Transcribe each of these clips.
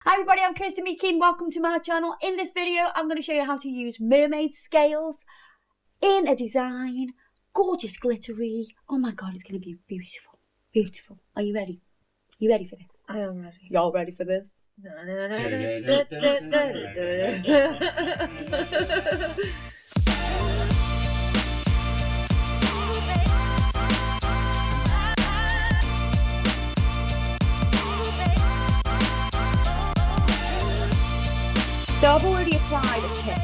Hi everybody, I'm Kirsty Meakin. Welcome to my channel. In this video, I'm going to show you how to use mermaid scales in a design. Gorgeous, glittery. Oh my god, it's going to be beautiful. Beautiful. Are you ready? You ready for this? I am ready. Y'all ready for this? So I've already applied a tip.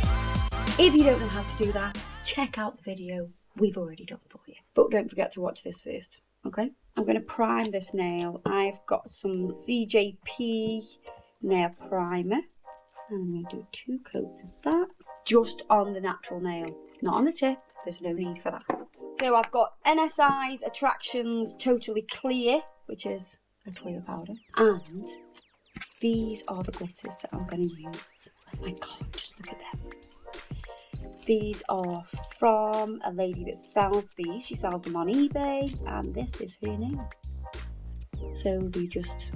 If you don't know how to do that, check out the video we've already done for you. But don't forget to watch this first, okay? I'm going to prime this nail. I've got some CJP nail primer. And I'm going to do 2 coats of that. Just on the natural nail, not on the tip. There's no need for that. So I've got NSI's Attractions Totally Clear, which is a clear powder. And these are the glitters that I'm going to use. Oh my god, just look at them. These are from a lady that sells these. She sells them on eBay, and this is her name. So you just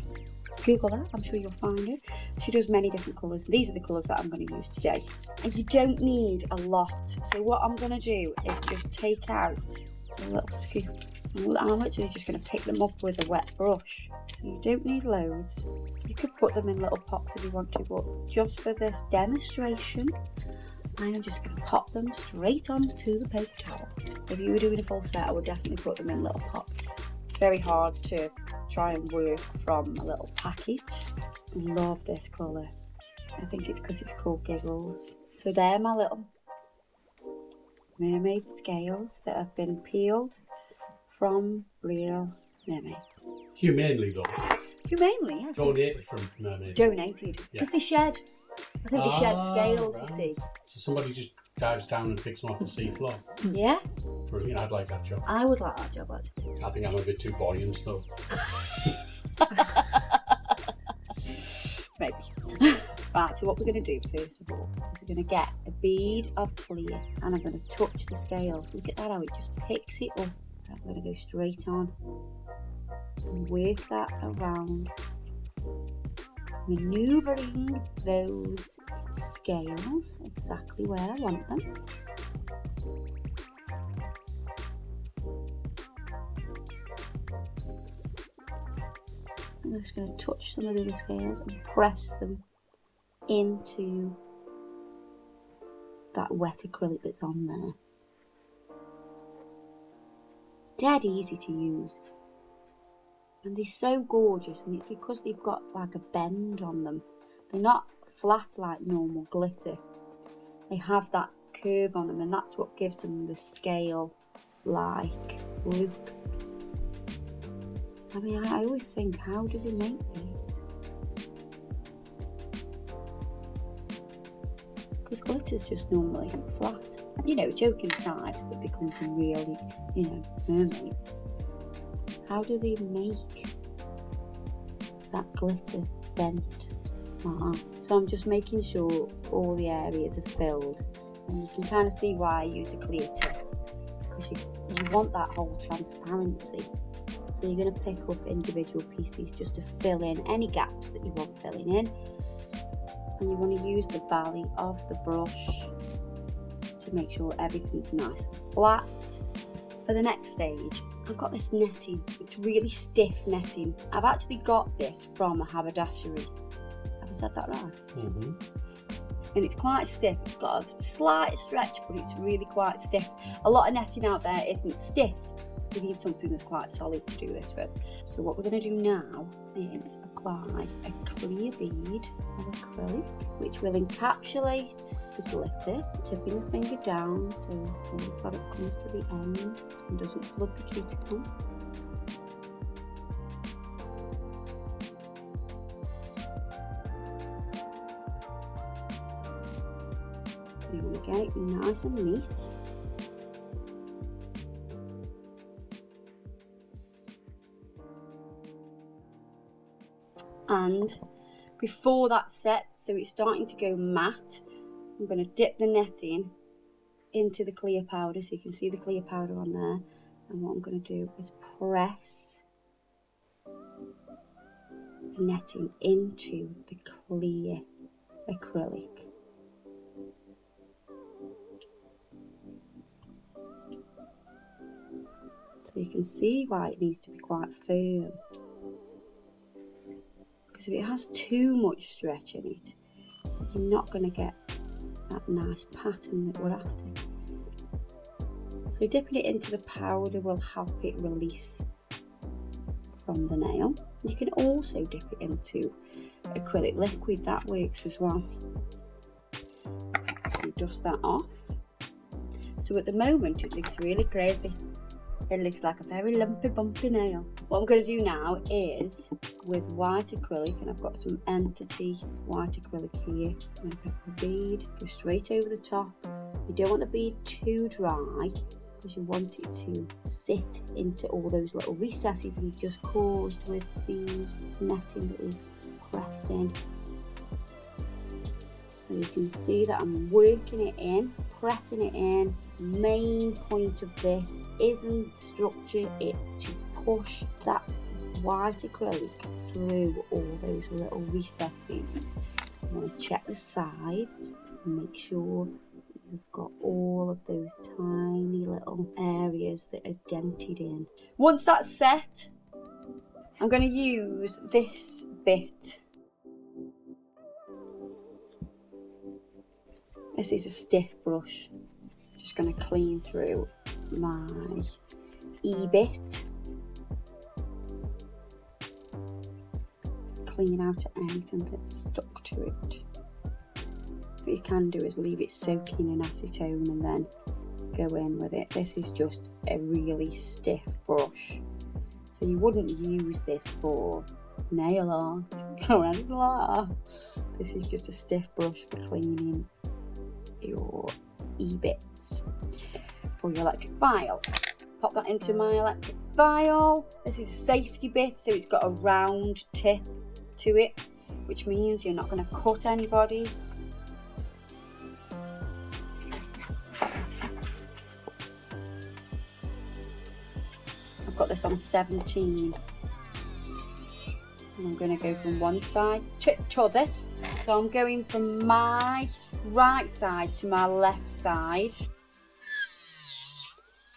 Google that, I'm sure you'll find it. She does many different colours. These are the colours that I'm going to use today. And you don't need a lot. So what I'm going to do is just take out a little scoop. I'm literally just going to pick them up with a wet brush. So you don't need loads. You could put them in little pots if you want to, but just for this demonstration, I am just going to pop them straight onto the paper towel. If you were doing a full set, I would definitely put them in little pots. It's very hard to try and work from a little packet. I love this colour. I think it's because it's called Giggles. So they're my little mermaid scales that have been peeled from real mermaids. Humanely though. Humanely, yes. Donated from Mermaid. Donated. Because they shed. I think they shed scales, right. you see. So somebody just dives down and picks them off the seafloor. Yeah. Brilliant, I'd like that job. I would like that job actually. I think I'm a bit too buoyant though. Maybe. Right, so what we're going to do first of all is we're going to get a bead of clear and I'm going to touch the scales. Look at that, how it just picks it up. I'm going to go straight on and work that around, manoeuvring those scales exactly where I want them. I'm just going to touch some of the other scales and press them into that wet acrylic that's on there. Dead easy to use. And they're so gorgeous, and it's because they've got like a bend on them. They're not flat like normal glitter. They have that curve on them, and that's what gives them the scale-like look. I mean, I always think, how do they make these? Because glitter's just normally flat. You know, joking aside, that they come from really, you know, mermaids. How do they make that glitter bent like that? So I'm just making sure all the areas are filled, and you can kind of see why I use a clear tip, because you want that whole transparency. So you're going to pick up individual pieces just to fill in any gaps that you want filling in, and you want to use the belly of the brush to make sure everything's nice and flat. For the next stage, I've got this netting. It's really stiff netting. I've actually got this from a haberdashery. Have I said that right? Mm-hmm. And it's quite stiff. It's got a slight stretch, but it's really quite stiff. A lot of netting out there isn't stiff. You need something that's quite solid to do this with. So what we're going to do now is apply a clear bead of acrylic, which will encapsulate the glitter, tipping the finger down so all the product comes to the end and doesn't flood the cuticle. You want to get it nice and neat. And before that sets, so it's starting to go matte, I'm going to dip the netting into the clear powder, so you can see the clear powder on there. And what I'm going to do is press netting into the clear acrylic. So you can see why it needs to be quite firm. Because if it has too much stretch in it, you're not going to get that nice pattern that we're after. So dipping it into the powder will help it release from the nail. You can also dip it into acrylic liquid, that works as well. So dust that off. So at the moment it looks really crazy. It looks like a very lumpy bumpy nail. What I'm going to do now is with white acrylic, and I've got some Entity white acrylic here. I'm going to pick up a bead, go straight over the top. You don't want the bead too dry because you want it to sit into all those little recesses we've just caused with the netting that we've pressed in. So you can see that I'm working it in, pressing it in. Main point of this isn't structure, it's to push that white acrylic through all those little recesses. I'm going to check the sides and make sure you've got all of those tiny little areas that are dented in. Once that's set, I'm going to use this bit. This is a stiff brush. Just going to clean through my E-bit. Clean out anything that's stuck to it. What you can do is leave it soaking in acetone and then go in with it. This is just a really stiff brush. So you wouldn't use this for nail art or anything like that. This is just a stiff brush for cleaning your E-bits for your electric file. Pop that into my electric file. This is a safety bit, so it's got a round tip to it, which means you're not going to cut anybody. I've got this on 17 and I'm going to go from one side to the other. So I'm going from my right side to my left side,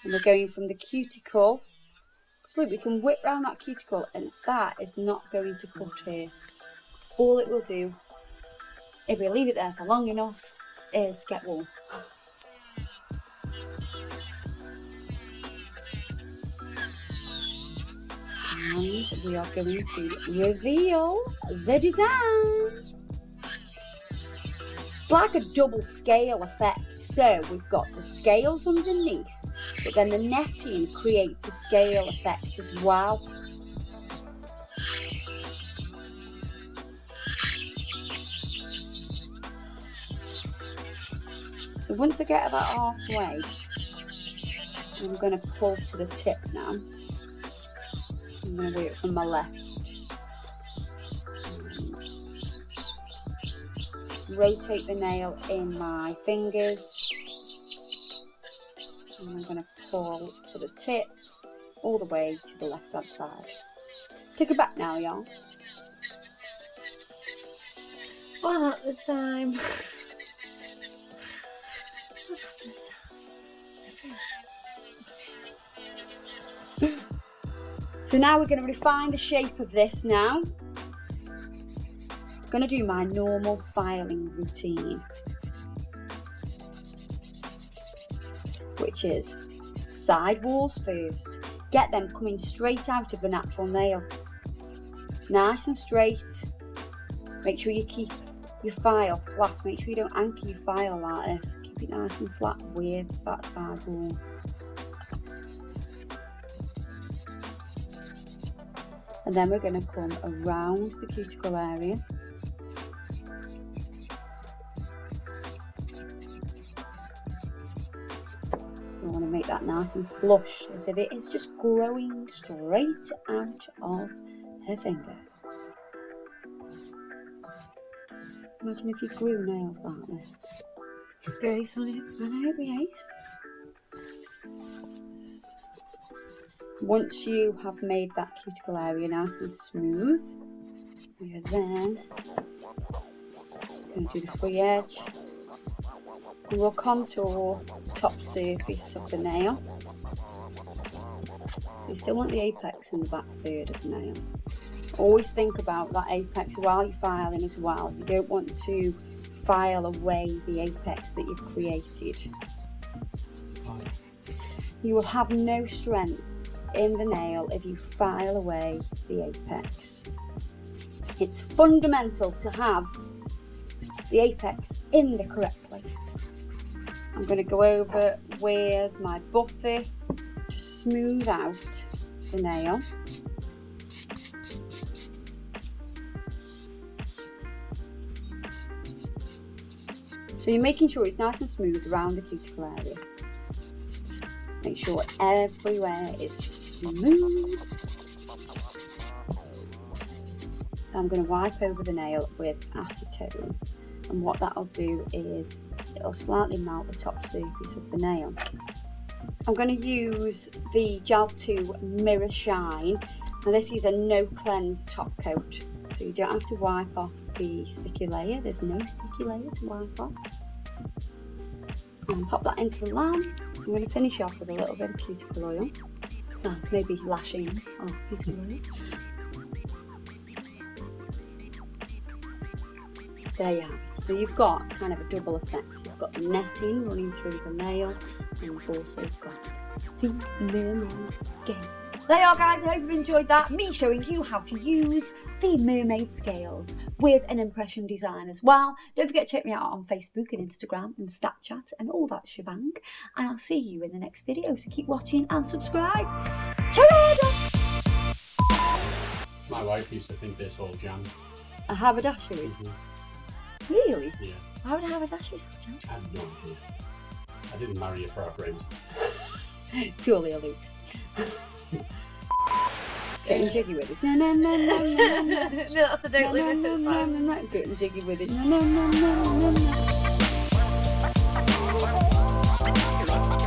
and we're going from the cuticle. So look, we can whip round that cuticle and that is not going to cut here. All it will do, if we leave it there for long enough, is get warm. And we are going to reveal the design. Like a double scale effect. So we've got the scales underneath, but then the netting creates a scale effect as well. So once I get about halfway, I'm going to pull to the tip now. I'm going to do it from my left. Rotate the nail in my fingers. And I'm going to pull to the tip all the way to the left hand side. Take it back now, y'all. Well, not this time. So now we're going to refine the shape of this now. I'm going to do my normal filing routine, which is side walls first. Get them coming straight out of the natural nail. Nice and straight. Make sure you keep your file flat. Make sure you don't anchor your file like this. Keep it nice and flat with that side wall. And then we're going to come around the cuticle area. We want to make that nice and flush, as if it is just growing straight out of her finger. Imagine if you grew nails like this. Grace on it. I know, yes. Once you have made that cuticle area nice and smooth, We are then going to do the free edge. And we'll contour the top surface of the nail. So you still want the apex in the back third of the nail. Always think about that apex while you're filing as well. You don't want to file away the apex that you've created. You will have no strength in the nail if you file away the apex. It's fundamental to have the apex in the correct place. I'm going to go over with my buffer to smooth out the nail. So you're making sure it's nice and smooth around the cuticle area. Make sure everywhere is smooth. I'm going to wipe over the nail with acetone, and what that'll do is it'll slightly melt the top surface of the nail. I'm going to use the Gel 2 Mirror Shine. Now this is a no cleanse top coat, so you don't have to wipe off the sticky layer. There's no sticky layer to wipe off. And pop that into the lamp. I'm going to finish off with a little bit of cuticle oil, maybe lashings of cuticle oil. There you have it. So you've got kind of a double effect. You've got the netting running through the nail, and you've also got the mermaid scale. There you are, guys. I hope you've enjoyed that. Me showing you how to use the mermaid scales with an impression design as well. Don't forget to check me out on Facebook and Instagram and Snapchat and all that shebang. And I'll see you in the next video. So keep watching and subscribe. Ta-da! My wife used to think this all jam. A haberdashery? Really? Yeah. Why would a haberdashery sell jam? I have no idea. I didn't marry her for her brains. Purely a looks. Getting jiggy with it. No, no, no, no, no, no, no. No, that's a don't leave this, it's fine. No, getting jiggy with it. No, no, no, no, no, no.